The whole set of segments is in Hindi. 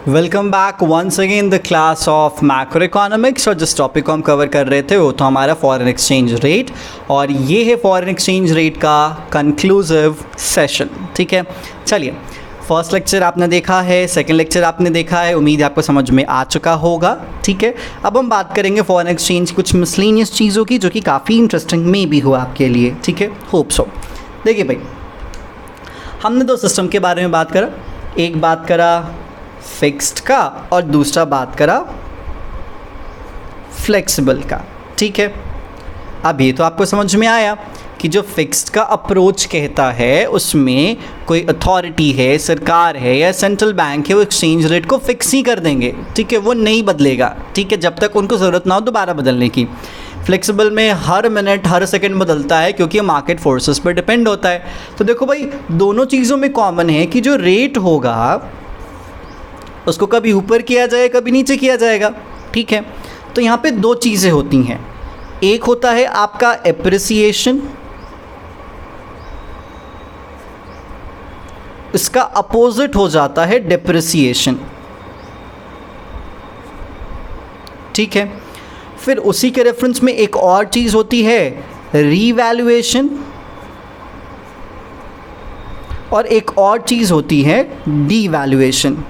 Welcome back once again the class of macroeconomics. और जिस टॉपिक को हम कवर कर रहे थे वो तो हमारा फॉरेन एक्सचेंज रेट, और ये है फॉरेन एक्सचेंज रेट का कंक्लूसिव सेशन। ठीक है, चलिए फर्स्ट लेक्चर आपने देखा है, सेकंड लेक्चर आपने देखा है, उम्मीद है आपको समझ में आ चुका होगा। ठीक है, अब हम बात करेंगे फॉरेन एक्सचेंज कुछ मिसलेनियस चीज़ों की जो कि काफ़ी इंटरेस्टिंग में भी हुआ आपके लिए। ठीक है, होप सो। देखिए भाई, हमने दो सिस्टम के बारे में बात करा, एक बात करा फिक्स्ड का और दूसरा बात करा फ्लेक्सिबल का। ठीक है, अब ये तो आपको समझ में आया कि जो फिक्स्ड का अप्रोच कहता है उसमें कोई अथॉरिटी है, सरकार है या सेंट्रल बैंक है, वो एक्सचेंज रेट को फिक्स ही कर देंगे। ठीक है, वो नहीं बदलेगा। ठीक है, जब तक उनको ज़रूरत ना हो दोबारा बदलने की। फ्लेक्सिबल में हर मिनट हर सेकंड बदलता है क्योंकि मार्केट फोर्सेस पर डिपेंड होता है। तो देखो भाई, दोनों चीज़ों में कॉमन है कि जो रेट होगा उसको कभी ऊपर किया जाए कभी नीचे किया जाएगा। ठीक है, तो यहाँ पे दो चीज़ें होती हैं, एक होता है आपका एप्रिसिएशन, इसका अपोजिट हो जाता है डेप्रिसिएशन। ठीक है, फिर उसी के रेफरेंस में एक और चीज़ होती है रीवैल्यूएशन, और एक और चीज़ होती है डीवैल्यूएशन।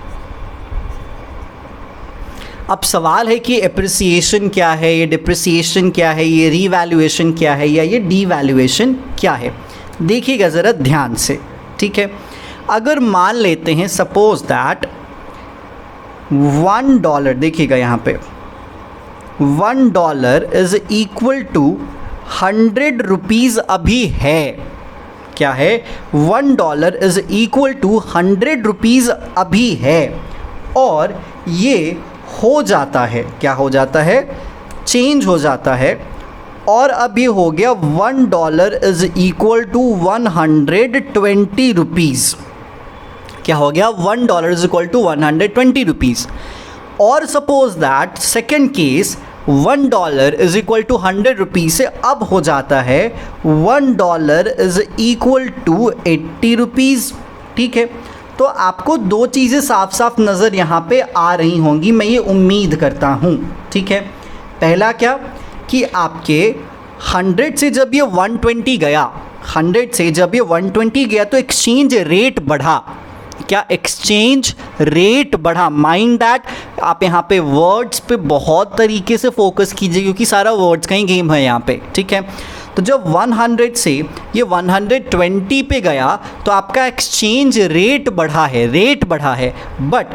अब सवाल है कि एप्रिसिएशन क्या है, ये डिप्रिसिएशन क्या है, ये रीवैल्यूएशन क्या है, या ये डीवैल्यूएशन क्या है। देखिएगा ज़रा ध्यान से। ठीक है, अगर मान लेते हैं सपोज दैट $1, देखिएगा यहाँ पे $1 इज़ इक्वल टू 100 रुपीज़ अभी है। क्या है? $1 इज़ इक्वल टू 100 रुपीज़ अभी है, और ये हो जाता है, क्या हो जाता है? चेंज हो जाता है, और अब ये हो गया $1 इज़ इक्वल टू 120 रुपीज़। क्या हो गया? $1 इज़ इक्वल टू 120 रुपीज़। और suppose that second case $1 is equal to 100 rupees से अब हो जाता है $1 इज़ इक्वल टू 80 रुपीज़। ठीक है, तो आपको दो चीज़ें साफ साफ नज़र यहाँ पे आ रही होंगी, मैं ये उम्मीद करता हूँ। ठीक है, पहला क्या कि आपके 100 से जब ये 120 गया, 100 से जब ये 120 गया तो एक्सचेंज रेट बढ़ा। क्या? एक्सचेंज रेट बढ़ा। माइंड दैट, आप यहाँ पे वर्ड्स पे बहुत तरीके से फोकस कीजिए क्योंकि सारा वर्ड्स का ही गेम है यहाँ पे। ठीक है, तो जब 100 से ये 120 पे गया तो आपका एक्सचेंज रेट बढ़ा है, रेट बढ़ा है, बट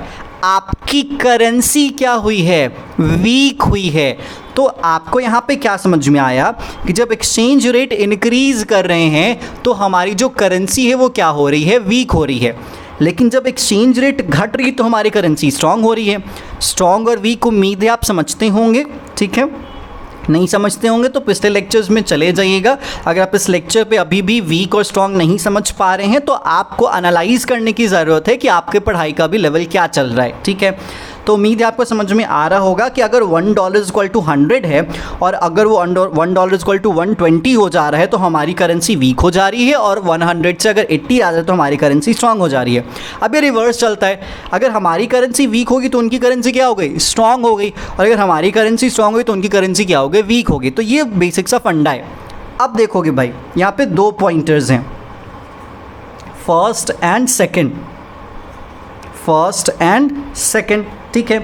आपकी करेंसी क्या हुई है? वीक हुई है। तो आपको यहाँ पे क्या समझ में आया कि जब एक्सचेंज रेट इंक्रीज़ कर रहे हैं तो हमारी जो करेंसी है वो क्या हो रही है? वीक हो रही है। लेकिन जब एक्सचेंज रेट घट रही है तो हमारी करेंसी स्ट्रांग हो रही है। स्ट्रांग और वीक उम्मीद है आप समझते होंगे। ठीक है, नहीं समझते होंगे तो पिछले लेक्चर्स में चले जाइएगा। अगर आप इस लेक्चर पे अभी भी वीक और स्ट्रांग नहीं समझ पा रहे हैं तो आपको एनालाइज करने की ज़रूरत है कि आपके पढ़ाई का भी लेवल क्या चल रहा है। ठीक है, तो उम्मीद है आपको समझ में आ रहा होगा कि अगर $1 इज़ इक्वल टू 100 है और अगर वो $1 इज़ इक्वल टू 120 हो जा रहा है तो हमारी करेंसी वीक हो जा रही है, और 100 से अगर 80 आ जाए तो हमारी करेंसी स्ट्रांग हो जा रही है। अब ये रिवर्स चलता है, अगर हमारी करेंसी वीक होगी तो उनकी करेंसी क्या हो गई? स्ट्रांग हो गई, और अगर हमारी करेंसी स्ट्रांग हुई तो उनकी करेंसी क्या हो गई? वीक हो गई। तो ये बेसिक सा फंडा है। अब देखोगे भाई, यहाँ पे दो पॉइंटर्स हैं, first and second, first and second. ठीक है,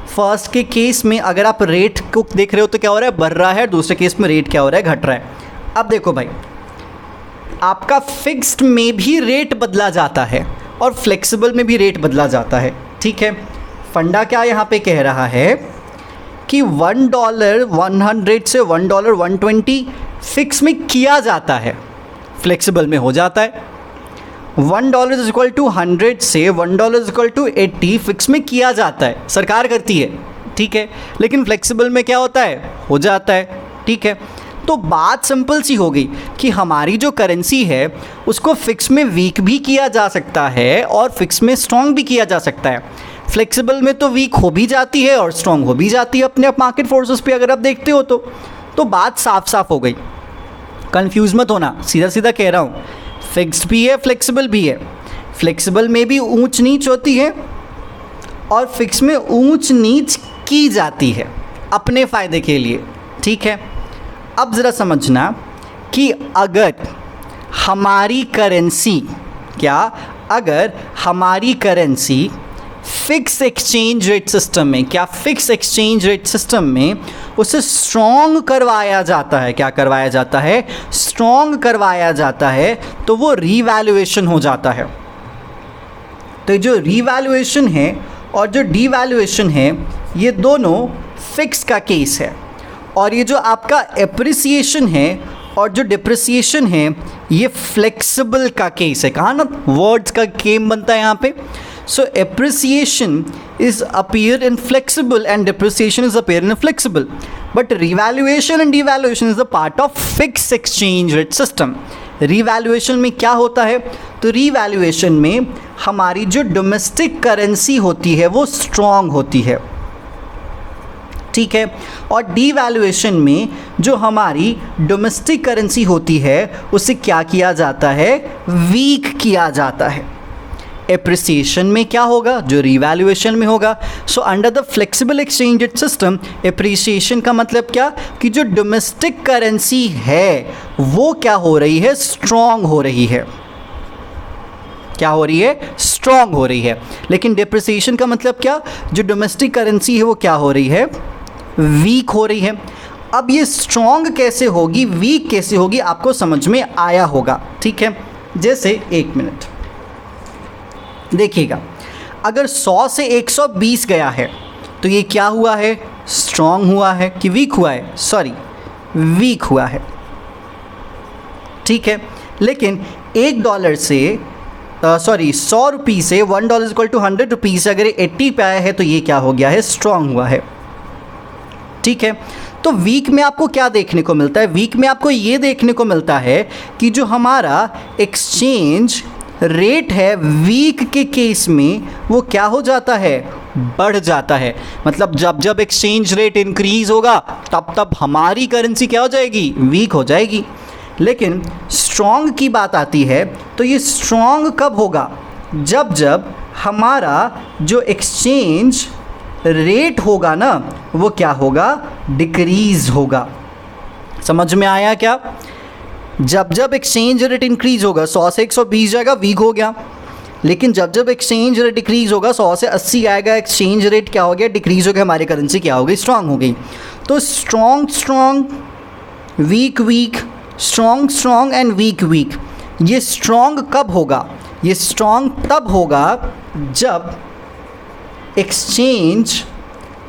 फर्स्ट के केस में अगर आप रेट को देख रहे हो तो क्या हो रहा है? बढ़ रहा है। दूसरे केस में रेट क्या हो रहा है? घट रहा है। अब देखो भाई, आपका फिक्स्ड में भी रेट बदला जाता है और फ्लेक्सिबल में भी रेट बदला जाता है। ठीक है, फंडा क्या यहाँ पे कह रहा है कि $1 100 से $1 120 फिक्स में किया जाता है, फ्लेक्सिबल में हो जाता है। $1 इज़ इक्वल टू 100 से $1 इज़ इक्वल टू 80 फिक्स में किया जाता है, सरकार करती है। ठीक है, लेकिन फ्लेक्सिबल में क्या होता है? हो जाता है। ठीक है, तो बात सिंपल सी हो गई कि हमारी जो करेंसी है उसको फिक्स में वीक भी किया जा सकता है और फिक्स में स्ट्रॉन्ग भी किया जा सकता है। फ्लेक्सिबल में तो वीक हो भी जाती है और स्ट्रॉन्ग हो भी जाती है अपने आप मार्केट फोर्सेस पे, अगर आप देखते हो तो बात साफ साफ हो गई। कंफ्यूज मत होना, सीधा सीधा कह रहा हूँ, फिक्स्ड भी है फ्लेक्सिबल भी है। फ्लेक्सिबल में भी ऊंच नीच होती है और फिक्स में ऊंच नीच की जाती है अपने फ़ायदे के लिए, ठीक है। अब ज़रा समझना कि अगर हमारी करेंसी अगर हमारी currency fix exchange rate system में, फिक्स एक्सचेंज रेट सिस्टम में उसे स्ट्रॉन्ग करवाया जाता है, करवाया जाता है, स्ट्रॉन्ग करवाया जाता है, तो वो रीवैल्यूएशन हो जाता है। तो जो रीवैल्यूएशन है और जो डीवैल्यूएशन है, ये दोनों फिक्स का केस है। और ये जो आपका एप्रिसिएशन है और जो डिप्रिसिएशन है, ये फ्लेक्सिबल का केस है। कहा ना, वर्ड्स का गेम बनता है यहाँ पे। So appreciation is appear in flexible and depreciation is appear in flexible, but revaluation and devaluation is a part of fix exchange rate system. Revaluation में क्या होता है? तो रिवैल्यूएशन में हमारी जो डोमेस्टिक करेंसी होती है वो स्ट्रॉन्ग होती है, ठीक है। और डीवैल्यूएशन में जो हमारी डोमेस्टिक करेंसी होती है उसे क्या किया जाता है? वीक किया जाता है। एप्रिसिएशन में क्या होगा? जो रिवैल्यूएशन में होगा। So under the flexible exchange rate system, appreciation का मतलब क्या कि जो डोमेस्टिक करेंसी है वो क्या हो रही है? स्ट्रॉन्ग हो रही है। क्या हो रही है? स्ट्रॉन्ग हो रही है। लेकिन डिप्रिसिएशन का मतलब क्या? जो डोमेस्टिक करेंसी है वो क्या हो रही है? वीक हो रही है। अब ये स्ट्रॉन्ग कैसे होगी, वीक कैसे होगी, आपको समझ में आया होगा, ठीक है। जैसे एक मिनट देखिएगा, अगर 100 से 120 गया है तो ये क्या हुआ है? स्ट्रॉन्ग हुआ है कि वीक हुआ है? सॉरी, वीक हुआ है, ठीक है। लेकिन $1 से 100 रुपये से $1 इक्वल टू 100 रुपीज़ से अगर 80 पे आया है तो ये क्या हो गया है? स्ट्रॉन्ग हुआ है, ठीक है। तो वीक में आपको क्या देखने को मिलता है? वीक में आपको ये देखने को मिलता है कि जो हमारा एक्सचेंज रेट है वीक के केस में वो क्या हो जाता है? बढ़ जाता है। मतलब जब जब एक्सचेंज रेट इंक्रीज होगा तब तब हमारी करेंसी क्या हो जाएगी? वीक हो जाएगी। लेकिन स्ट्रॉन्ग की बात आती है तो ये स्ट्रॉन्ग कब होगा? जब जब हमारा जो एक्सचेंज रेट होगा ना वो क्या होगा? डिक्रीज़ होगा। समझ में आया क्या? जब जब एक्सचेंज रेट इंक्रीज होगा 100 से 120 जाएगा, वीक हो गया। लेकिन जब जब एक्सचेंज रेट डिक्रीज होगा 100 से 80 आएगा, एक्सचेंज रेट क्या हो गया? डिक्रीज हो गया, हमारी करेंसी क्या हो गई? स्ट्रांग हो गई। तो strong strong, weak weak, strong strong and weak weak. ये स्ट्रॉन्ग कब होगा? ये स्ट्रॉन्ग तब होगा जब एक्सचेंज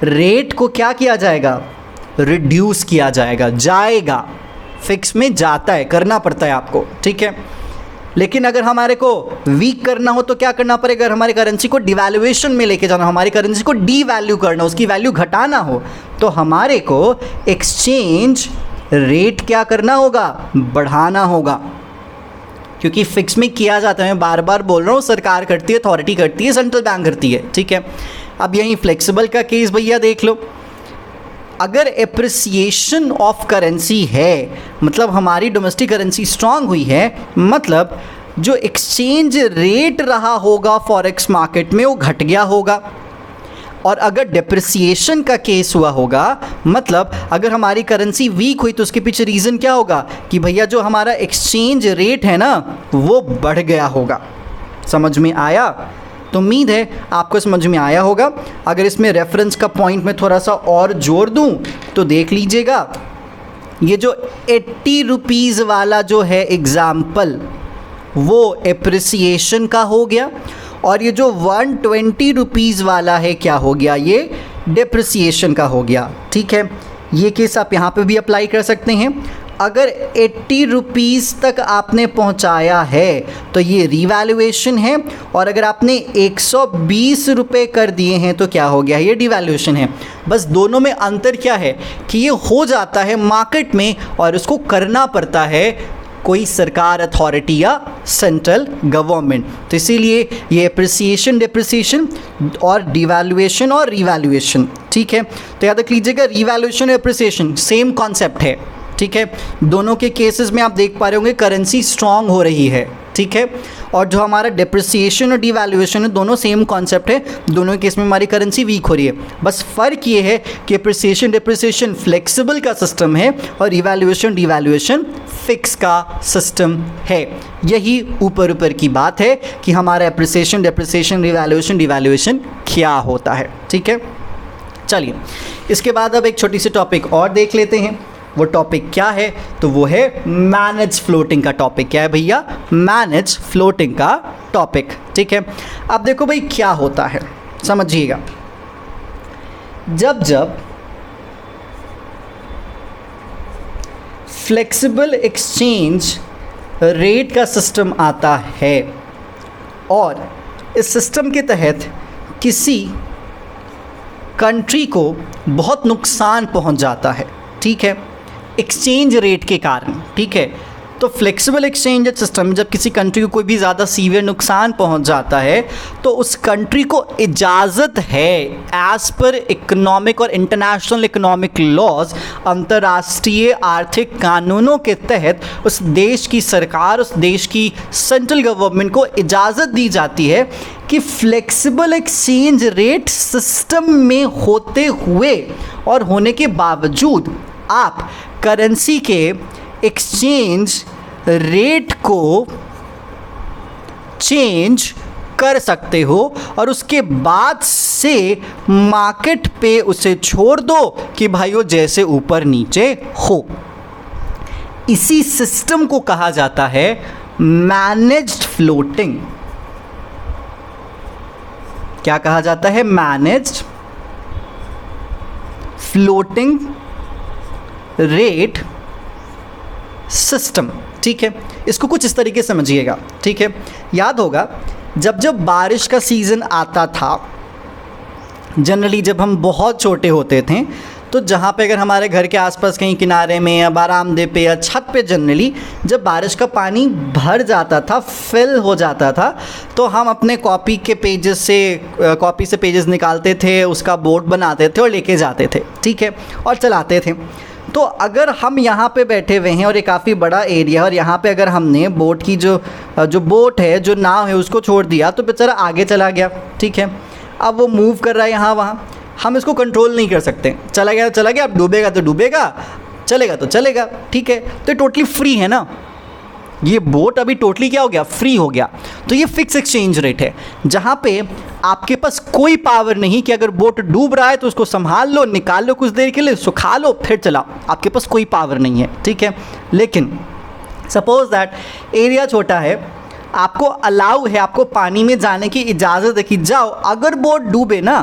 रेट को क्या किया जाएगा? रिड्यूस किया जाएगा। फिक्स में जाता है, करना पड़ता है आपको, ठीक है। लेकिन अगर हमारे को वीक करना हो तो क्या करना पड़ेगा? अगर हमारी करेंसी को डिवैल्यूएशन में लेके जाना, हमारी करेंसी को डीवैल्यू करना, उसकी वैल्यू घटाना हो तो हमारे को एक्सचेंज रेट क्या करना होगा? बढ़ाना होगा। क्योंकि फिक्स में किया जाता है, मैं बार बार बोल रहा हूँ, सरकार करती है, अथॉरिटी करती है, सेंट्रल बैंक करती है, ठीक है। अब यहीं फ्लेक्सिबल का केस भैया देख लो। अगर एप्रिसिएशन ऑफ करेंसी है, मतलब हमारी डोमेस्टिक करेंसी स्ट्रांग हुई है, मतलब जो एक्सचेंज रेट रहा होगा फॉरेक्स मार्केट में वो घट गया होगा। और अगर डिप्रिसिएशन का केस हुआ होगा, मतलब अगर हमारी करेंसी वीक हुई तो उसके पीछे रीज़न क्या होगा कि भैया जो हमारा एक्सचेंज रेट है ना वो बढ़ गया होगा। समझ में आया? तो उम्मीद है आपको समझ में आया होगा। अगर इसमें रेफरेंस का पॉइंट में थोड़ा सा और जोड़ दूं तो देख लीजिएगा, ये जो 80 रुपीज़ वाला जो है एग्ज़ाम्पल वो एप्रिसिएशन का हो गया, और ये जो 120 रुपीज़ वाला है क्या हो गया? ये डिप्रिसिएशन का हो गया, ठीक है। ये केस आप यहाँ पे भी अप्लाई कर सकते हैं। अगर 80 रुपीज़ तक आपने पहुंचाया है तो ये रिवैल्यूएशन है, और अगर आपने 120 रुपये कर दिए हैं तो क्या हो गया? ये डिवैल्यूएशन है। बस दोनों में अंतर क्या है कि ये हो जाता है मार्केट में और उसको करना पड़ता है कोई सरकार, अथॉरिटी या सेंट्रल गवर्नमेंट। तो इसीलिए ये एप्रिसिएशन, डिप्रिसिएशन और डिवैल्यूएशन और रिवैल्यूएशन, ठीक है। तो याद रख लीजिएगा, रिवैल्यूएशन और एप्रिसिएशन सेम कॉन्सेप्ट है, ठीक है। दोनों के केसेस में आप देख पा रहे होंगे करेंसी स्ट्रांग हो रही है, ठीक है। और जो हमारा डिप्रिसिएशन और डिवैल्यूएशन है दोनों सेम कॉन्सेप्ट है, दोनों केस में हमारी करेंसी वीक हो रही है। बस फ़र्क ये है कि अप्रिसिएशन डिप्रिसिएशन फ्लेक्सिबल का सिस्टम है और इवैल्यूएशन डिवैल्यूएशन फिक्स का सिस्टम है। यही ऊपर ऊपर की बात है कि हमारा अप्रिसिएशन डिप्रिसिएशन रिवैल्यूएशन डिवैल्यूएशन क्या होता है, ठीक है। चलिए इसके बाद अब एक छोटी सी टॉपिक और देख लेते हैं। वो टॉपिक क्या है? तो वो है मैनेज फ्लोटिंग का टॉपिक। क्या है भैया? मैनेज फ्लोटिंग का टॉपिक, ठीक है। अब देखो भाई क्या होता है, समझिएगा। जब जब फ्लेक्सिबल एक्सचेंज रेट का सिस्टम आता है और इस सिस्टम के तहत किसी कंट्री को बहुत नुकसान पहुंच जाता है, ठीक है, एक्सचेंज रेट के कारण, ठीक है। तो फ्लेक्सिबल एक्सचेंज सिस्टम में जब किसी कंट्री को कोई भी ज़्यादा सीवियर नुकसान पहुंच जाता है तो उस कंट्री को इजाज़त है एज़ पर इकोनॉमिक और इंटरनेशनल इकोनॉमिक लॉज, अंतर्राष्ट्रीय आर्थिक कानूनों के तहत उस देश की सरकार, उस देश की सेंट्रल गवर्नमेंट को इजाज़त दी जाती है कि फ्लेक्सिबल एक्सचेंज रेट सिस्टम में होते हुए और होने के बावजूद आप करेंसी के एक्सचेंज रेट को चेंज कर सकते हो और उसके बाद से मार्केट पे उसे छोड़ दो कि भाई वो जैसे ऊपर नीचे हो। इसी सिस्टम को कहा जाता है मैनेज्ड फ्लोटिंग। क्या कहा जाता है? मैनेज्ड फ्लोटिंग रेट सिस्टम, ठीक है। इसको कुछ इस तरीके से समझिएगा, ठीक है। याद होगा जब जब बारिश का सीज़न आता था, जनरली जब हम बहुत छोटे होते थे तो जहाँ पे अगर हमारे घर के आसपास कहीं किनारे में या बारामदे पे या छत पे जनरली जब बारिश का पानी भर जाता था, फिल हो जाता था, तो हम अपने कॉपी से पेजेस निकालते थे, उसका बोर्ड बनाते थे और लेके जाते थे, ठीक है, और चलाते थे। तो अगर हम यहाँ पे बैठे हुए हैं और ये काफ़ी बड़ा एरिया और यहाँ पे अगर हमने बोट की जो बोट है, जो नाव है, उसको छोड़ दिया तो बेचारा आगे चला गया, ठीक है। अब वो मूव कर रहा है यहाँ वहाँ, हम इसको कंट्रोल नहीं कर सकते। चला गया तो चला गया, अब डूबेगा तो डूबेगा, चलेगा तो चलेगा, ठीक है। तो टोटली फ्री है ना, ये बोट अभी टोटली क्या हो गया? फ्री हो गया। तो ये फिक्स एक्सचेंज रेट है जहाँ पे आपके पास कोई पावर नहीं कि अगर बोट डूब रहा है तो उसको संभाल लो, निकाल लो कुछ देर के लिए, सुखा लो, फिर चलाओ। आपके पास कोई पावर नहीं है, ठीक है। लेकिन सपोज दैट एरिया छोटा है, आपको अलाउ है, आपको पानी में जाने की इजाज़त है कि जाओ, अगर बोट डूबे ना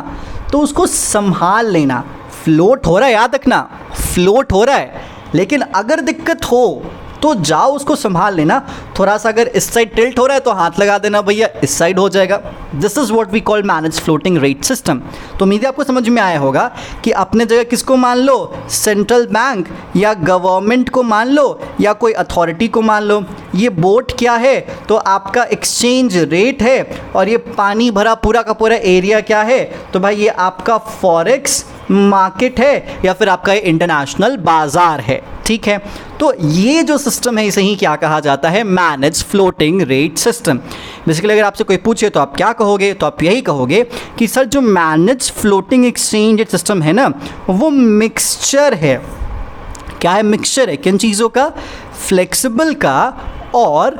तो उसको संभाल लेना। फ्लोट हो रहा है, याद रखना, फ्लोट हो रहा है, लेकिन अगर दिक्कत हो तो जाओ उसको संभाल लेना। थोड़ा सा अगर इस साइड टिल्ट हो रहा है तो हाथ लगा देना भैया, इस साइड हो जाएगा। This is what we call manage floating rate system. तो उम्मीद है आपको समझ में आया होगा कि अपने जगह किसको मान लो? सेंट्रल बैंक या गवर्नमेंट को मान लो या कोई अथॉरिटी को मान लो। ये बोट क्या है? तो आपका एक्सचेंज रेट है और ये पानी भरा पूरा का पूरा एरिया क्या है? तो भाई ये आपका फॉरेक्स मार्केट है या फिर आपका इंटरनेशनल बाज़ार है, ठीक है। तो ये जो सिस्टम है इसे ही क्या कहा जाता है? Manage floating rate system. Basically अगर आपसे कोई पूछे तो आप क्या कहोगे? तो आप यही कहोगे कि सर जो मैनेज फ्लोटिंग एक्सचेंज सिस्टम है ना, वो मिक्सचर है। क्या है? मिक्सचर है किन चीज़ों का? फ्लेक्सिबल का और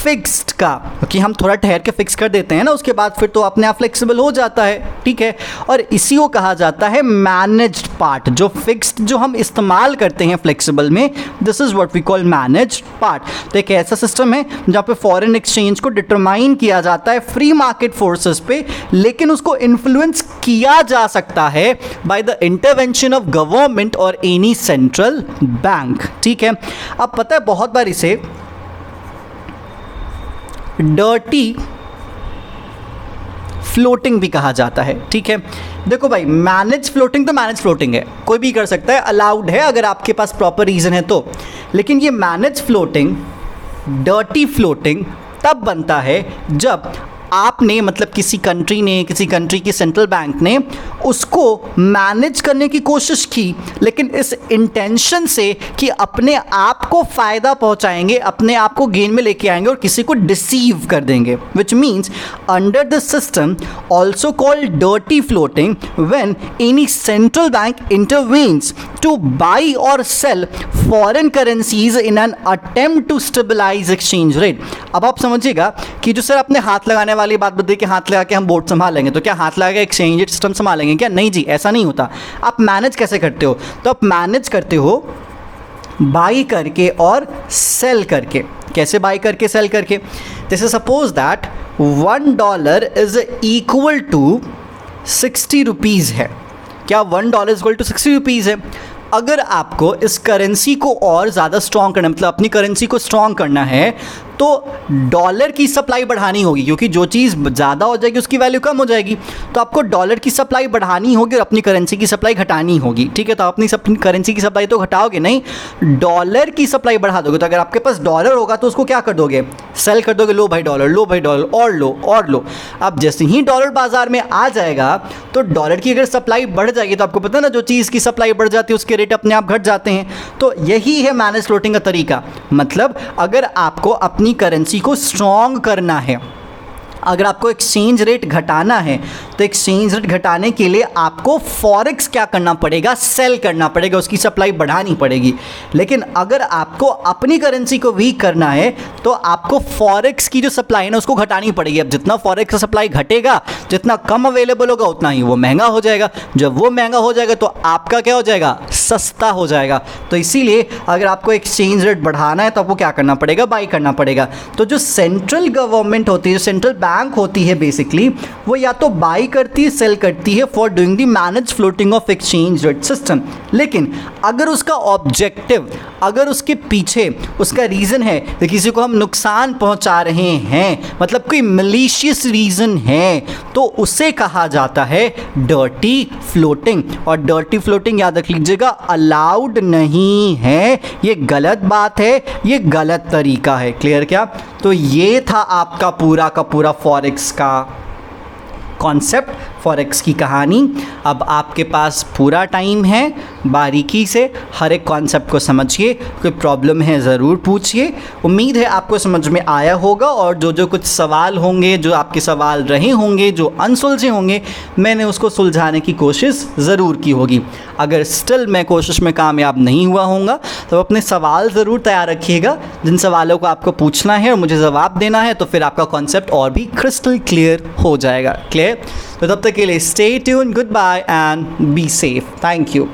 फिक्स्ड का, क्योंकि हम थोड़ा ठहर के फिक्स कर देते हैं ना, उसके बाद फिर तो अपने आप फ्लेक्सिबल हो जाता है, ठीक है। और इसी को कहा जाता है मैनेज्ड पार्ट। जो फिक्स्ड जो हम इस्तेमाल करते हैं फ्लेक्सिबल में, this is what we call managed part. तो एक ऐसा सिस्टम है जहाँ पे फॉरेन एक्सचेंज को डिटरमाइन किया जाता है फ्री मार्केट फोर्सेस पे, लेकिन उसको इन्फ्लुएंस किया जा सकता है by the intervention of government और एनी सेंट्रल बैंक, ठीक है। अब पता है बहुत बार इसे डर्टी फ्लोटिंग भी कहा जाता है, ठीक है। देखो भाई, मैनेज फ्लोटिंग तो मैनेज फ्लोटिंग है, कोई भी कर सकता है, अलाउड है अगर आपके पास प्रॉपर रीज़न है तो। लेकिन ये मैनेज फ्लोटिंग, डर्टी फ्लोटिंग तब बनता है जब आपने मतलब किसी कंट्री ने, किसी कंट्री की सेंट्रल बैंक ने उसको मैनेज करने की कोशिश की, लेकिन इस इंटेंशन से कि अपने आप को फ़ायदा पहुंचाएंगे, अपने आप को गेन में लेके आएंगे और किसी को डिसीव कर देंगे, which means under the system also called dirty floating when any central bank intervenes to buy और sell foreign currencies in an attempt to stabilize exchange rate. अब आप समझिएगा कि जो सर आपने हाथ लगाने वाली बात बताई कि हाथ लगा के हम बोर्ड संभालेंगे, तो क्या हाथ लगा के एक्सचेंज रेट सिस्टम संभालेंगे क्या? नहीं जी, ऐसा नहीं होता। आप मैनेज कैसे करते हो? तो आप मैनेज करते हो बाई करके और सेल करके। कैसे बाई करके, सेल करके? जैसे suppose that $1 is equal to 60 rupees है। क्या $1 इक्वल टू 60 रुपीज़ है? अगर आपको इस करेंसी को और ज़्यादा स्ट्रॉन्ग करना, मतलब अपनी करेंसी को स्ट्रॉन्ग करना है, तो डॉलर की सप्लाई बढ़ानी होगी, क्योंकि जो चीज़ ज़्यादा हो जाएगी उसकी वैल्यू कम हो जाएगी। तो आपको डॉलर की सप्लाई बढ़ानी होगी और अपनी करेंसी की सप्लाई घटानी होगी। ठीक है, तो अपनी करेंसी की सप्लाई तो घटाओगे नहीं, डॉलर की सप्लाई बढ़ा दोगे। तो अगर आपके पास डॉलर होगा तो उसको क्या कर दोगे? सेल कर दोगे। लो भाई डॉलर, लो भाई डॉलर, और लो और लो। अब जैसे ही डॉलर बाजार में आ जाएगा तो डॉलर की अगर सप्लाई बढ़ जाएगी, तो आपको पता है ना, जो चीज़ की सप्लाई बढ़ जाती है उसके रेट अपने आप घट जाते हैं। तो यही है मैनेज फ्लोटिंग का तरीका। मतलब अगर आपको अपनी करेंसी को स्ट्रॉन्ग करना है, अगर आपको एक्सचेंज रेट घटाना है, तो एक्सचेंज रेट घटाने के लिए आपको फॉरेक्स क्या करना पड़ेगा? सेल करना पड़ेगा, उसकी सप्लाई बढ़ानी पड़ेगी। लेकिन अगर आपको अपनी करेंसी को वीक करना है तो आपको फॉरेक्स की जो सप्लाई है ना उसको घटानी पड़ेगी। अब जितना फॉरेक्स का सप्लाई घटेगा, जितना कम अवेलेबल होगा, उतना ही वो महंगा हो जाएगा। जब वो महंगा हो जाएगा तो आपका क्या हो जाएगा? सस्ता हो जाएगा। तो इसीलिए अगर आपको एक्सचेंज रेट बढ़ाना है तो आपको क्या करना पड़ेगा? बाई करना पड़ेगा। तो जो सेंट्रल गवर्नमेंट होती है, जो सेंट्रल बैंक होती है, बेसिकली वो या तो बाई करती है, सेल करती है for doing the manage floating of exchange rate system. लेकिन अगर उसका ऑब्जेक्टिव, अगर उसके पीछे उसका रीज़न है कि किसी को हम नुकसान पहुंचा रहे हैं, मतलब कोई मलिशियस रीज़न है, तो उसे कहा जाता है डर्टी फ्लोटिंग। और डर्टी फ्लोटिंग याद रख लीजिएगा, अलाउड नहीं है, ये गलत बात है, ये गलत तरीका है। क्लियर क्या? तो ये था आपका पूरा का पूरा फॉरेक्स का कॉन्सेप्ट, फॉरेक्स की कहानी। अब आपके पास पूरा टाइम है, बारीकी से हर एक कॉन्सेप्ट को समझिए। कोई प्रॉब्लम है ज़रूर पूछिए। उम्मीद है आपको समझ में आया होगा, और जो जो कुछ सवाल होंगे, जो आपके सवाल रहे होंगे, जो अनसुलझे होंगे, मैंने उसको सुलझाने की कोशिश ज़रूर की होगी। अगर स्टिल मैं कोशिश में कामयाब नहीं हुआ होऊंगा तो अपने सवाल ज़रूर तैयार रखिएगा, जिन सवालों को आपको पूछना है और मुझे जवाब देना है, तो फिर आपका कॉन्सेप्ट और भी क्रिस्टल क्लियर हो जाएगा। क्लियर? तो तब तक के लिए stay tune, good bye and be safe. Thank you.